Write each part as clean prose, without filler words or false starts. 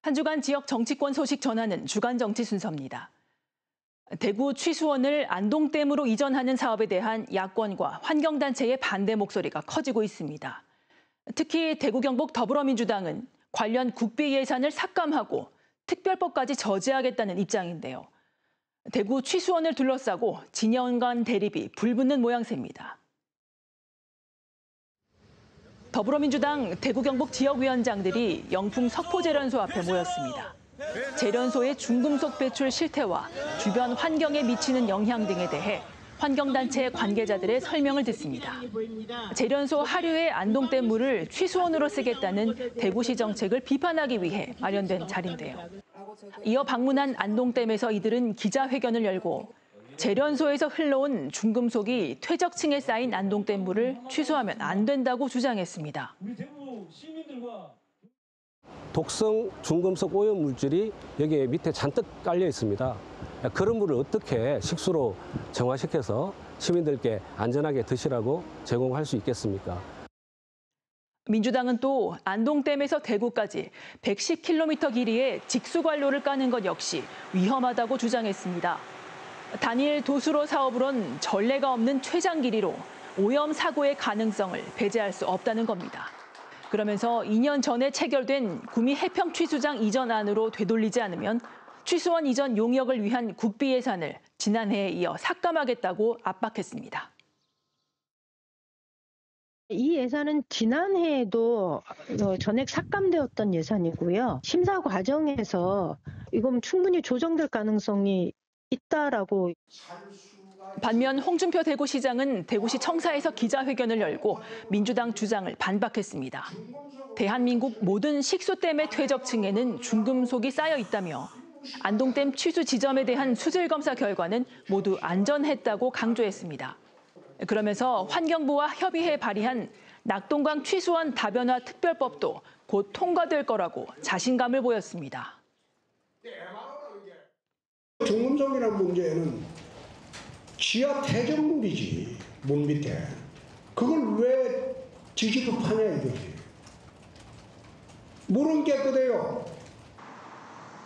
한 주간 지역 정치권 소식 전하는 주간 정치 순서입니다. 대구 취수원을 안동댐으로 이전하는 사업에 대한 야권과 환경단체의 반대 목소리가 커지고 있습니다. 특히 대구 경북 더불어민주당은 관련 국비 예산을 삭감하고 특별법까지 저지하겠다는 입장인데요. 대구 취수원을 둘러싸고 진영 간 대립이 불붙는 모양새입니다. 더불어민주당 대구 경북 지역위원장들이 영풍 석포재련소 앞에 모였습니다. 재련소의 중금속 배출 실태와 주변 환경에 미치는 영향 등에 대해 환경단체 관계자들의 설명을 듣습니다. 재련소 하류의 안동댐 물을 취수원으로 쓰겠다는 대구시 정책을 비판하기 위해 마련된 자리인데요. 이어 방문한 안동댐에서 이들은 기자회견을 열고 재련소에서 흘러온 중금속이 퇴적층에 쌓인 안동댐 물을 취수하면 안 된다고 주장했습니다. 독성 중금속 오염 물질이 여기 밑에 잔뜩 깔려 있습니다. 그런 물을 어떻게 식수로 정화시켜서 시민들께 안전하게 드시라고 제공할 수 있겠습니까? 민주당은 또 안동댐에서 대구까지 110km 길이의 직수관로를 까는 것 역시 위험하다고 주장했습니다. 단일 도수로 사업으론 전례가 없는 최장 길이로 오염 사고의 가능성을 배제할 수 없다는 겁니다. 그러면서 2년 전에 체결된 구미 해평 취수장 이전안으로 되돌리지 않으면 취수원 이전 용역을 위한 국비 예산을 지난해에 이어 삭감하겠다고 압박했습니다. 이 예산은 지난해에도 전액 삭감되었던 예산이고요. 심사 과정에서 이건 충분히 조정될 가능성이 있다라고. 반면 홍준표 대구시장은 대구시 청사에서 기자회견을 열고 민주당 주장을 반박했습니다. 대한민국 모든 식수댐의 퇴적층에는 중금속이 쌓여 있다며 안동댐 취수 지점에 대한 수질 검사 결과는 모두 안전했다고 강조했습니다. 그러면서 환경부와 협의해 발의한 낙동강 취수원 다변화 특별법도 곧 통과될 거라고 자신감을 보였습니다. 중금속이라는 문제는 지하 퇴적물이지, 물 밑에. 그걸 왜 지지로 파냐 이거지. 물은 깨끗해요.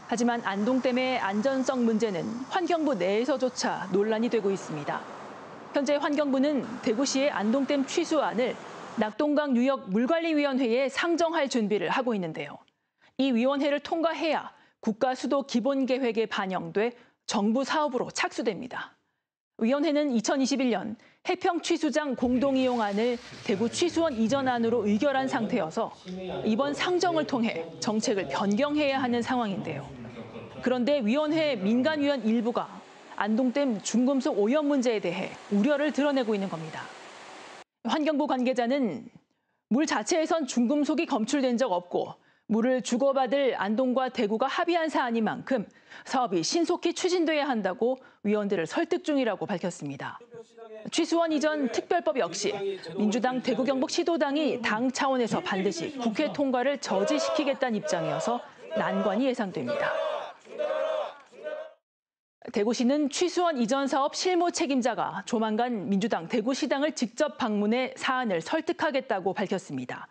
하지만 안동댐의 안전성 문제는 환경부 내에서조차 논란이 되고 있습니다. 현재 환경부는 대구시의 안동댐 취수안을 낙동강 유역 물관리위원회에 상정할 준비를 하고 있는데요. 이 위원회를 통과해야 국가수도 기본계획에 반영돼 정부 사업으로 착수됩니다. 위원회는 2021년 해평 취수장 공동이용안을 대구 취수원 이전안으로 의결한 상태여서 이번 상정을 통해 정책을 변경해야 하는 상황인데요. 그런데 위원회 민간위원 일부가 안동댐 중금속 오염 문제에 대해 우려를 드러내고 있는 겁니다. 환경부 관계자는 물 자체에선 중금속이 검출된 적 없고 물을 주고받을 안동과 대구가 합의한 사안인 만큼 사업이 신속히 추진돼야 한다고 위원들을 설득 중이라고 밝혔습니다. 취수원 이전 특별법 역시 민주당 대구 경북 시도당이 당 차원에서 반드시 국회 통과를 저지시키겠다는 입장이어서 난관이 예상됩니다. 대구시는 취수원 이전 사업 실무 책임자가 조만간 민주당 대구시당을 직접 방문해 사안을 설득하겠다고 밝혔습니다.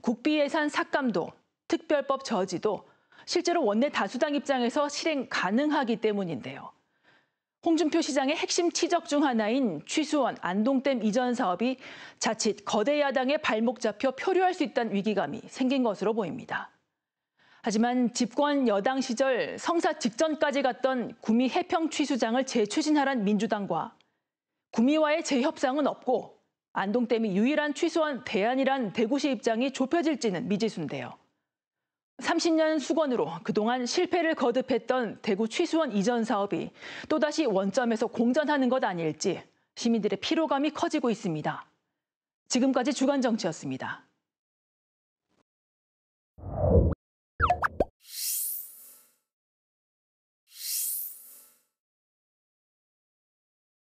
국비 예산 삭감도 특별법 저지도 실제로 원내 다수당 입장에서 실행 가능하기 때문인데요. 홍준표 시장의 핵심 치적 중 하나인 취수원 안동댐 이전 사업이 자칫 거대 야당의 발목 잡혀 표류할 수 있다는 위기감이 생긴 것으로 보입니다. 하지만 집권 여당 시절 성사 직전까지 갔던 구미 해평 취수장을 재추진하란 민주당과 구미와의 재협상은 없고 안동댐이 유일한 취수원 대안이란 대구시 입장이 좁혀질지는 미지수인데요. 30년 수건으로 그동안 실패를 거듭했던 대구 취수원 이전 사업이 또다시 원점에서 공전하는 것 아닐지 시민들의 피로감이 커지고 있습니다. 지금까지 주간정치였습니다.